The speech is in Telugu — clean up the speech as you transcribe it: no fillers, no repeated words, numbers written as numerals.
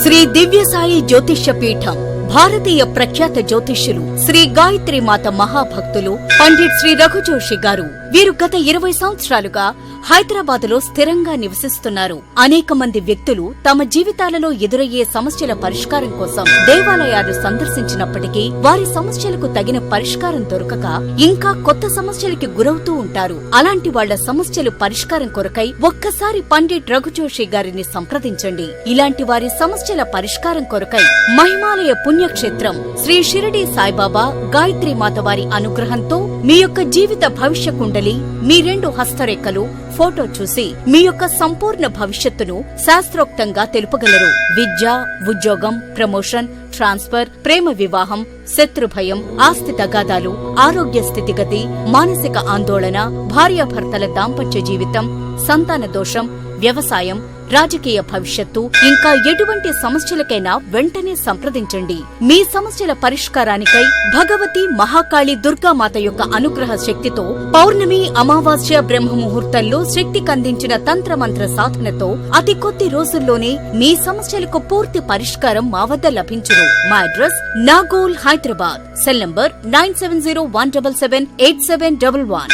శ్రీ దివ్యసాయి జ్యోతిష్య పీఠం భారతీయ ప్రఖ్యాత జ్యోతిష్యులు శ్రీ గాయత్రి మాత మహాభక్తులు పండిట్ శ్రీ రఘు జోషి గారు. వీరు గత 20 సంవత్సరాలుగా హైదరాబాదులో స్థిరంగా నివసిస్తున్నారు. అనేక మంది వ్యక్తులు తమ జీవితాలలో ఎదురయ్యే సమస్యల పరిష్కారం కోసం దేవాలయాలు సందర్శించినప్పటికీ వారి సమస్యలకు తగిన పరిష్కారం దొరకక ఇంకా కొత్త సమస్యలకి గురవుతూ ఉంటారు. అలాంటి వాళ్ల సమస్యలు పరిష్కారం కొరకై ఒక్కసారి పండిట్ రఘు జోషి గారిని సంప్రదించండి. ఇలాంటి వారి సమస్యల పరిష్కారం కొరకై మహిమాలయ పుణ్యక్షేత్రం శ్రీ షిరిడి సాయిబాబా గాయత్రి మాత వారి అనుగ్రహంతో మీ యొక్క జీవిత భవిష్య కుండలి, మీ 2 హస్తరేఖలు ఫోటో చూసి మీ యొక్క సంపూర్ణ భవిష్యత్తును శాస్త్రోక్తంగా తెలుపగలరు. విద్య, ఉద్యోగం, ప్రమోషన్, ట్రాన్స్ఫర్, ప్రేమ వివాహం, శత్రుభయం, ఆస్తి తగాదాలు, ఆరోగ్య స్థితిగతి, మానసిక ఆందోళన, భార్యాభర్తల దాంపత్య జీవితం, సంతాన దోషం, వ్యవసాయం, రాజకీయ భవిష్యత్తు, ఇంకా ఎటువంటి సమస్యలకైనా వెంటనే సంప్రదించండి. మీ సమస్యల పరిష్కారానికై భగవతి మహాకాళి దుర్గామాత యొక్క అనుగ్రహ శక్తితో పౌర్ణమి, అమావాస్య, బ్రహ్మ ముహూర్తంలో శక్తికందించిన తంత్రమంత్ర సాధనతో అతి కొద్ది రోజుల్లోనే మీ సమస్యలకు పూర్తి పరిష్కారం మా వద్ద లభించును. మా address Nagole, Hyderabad. Cell number 9701778711.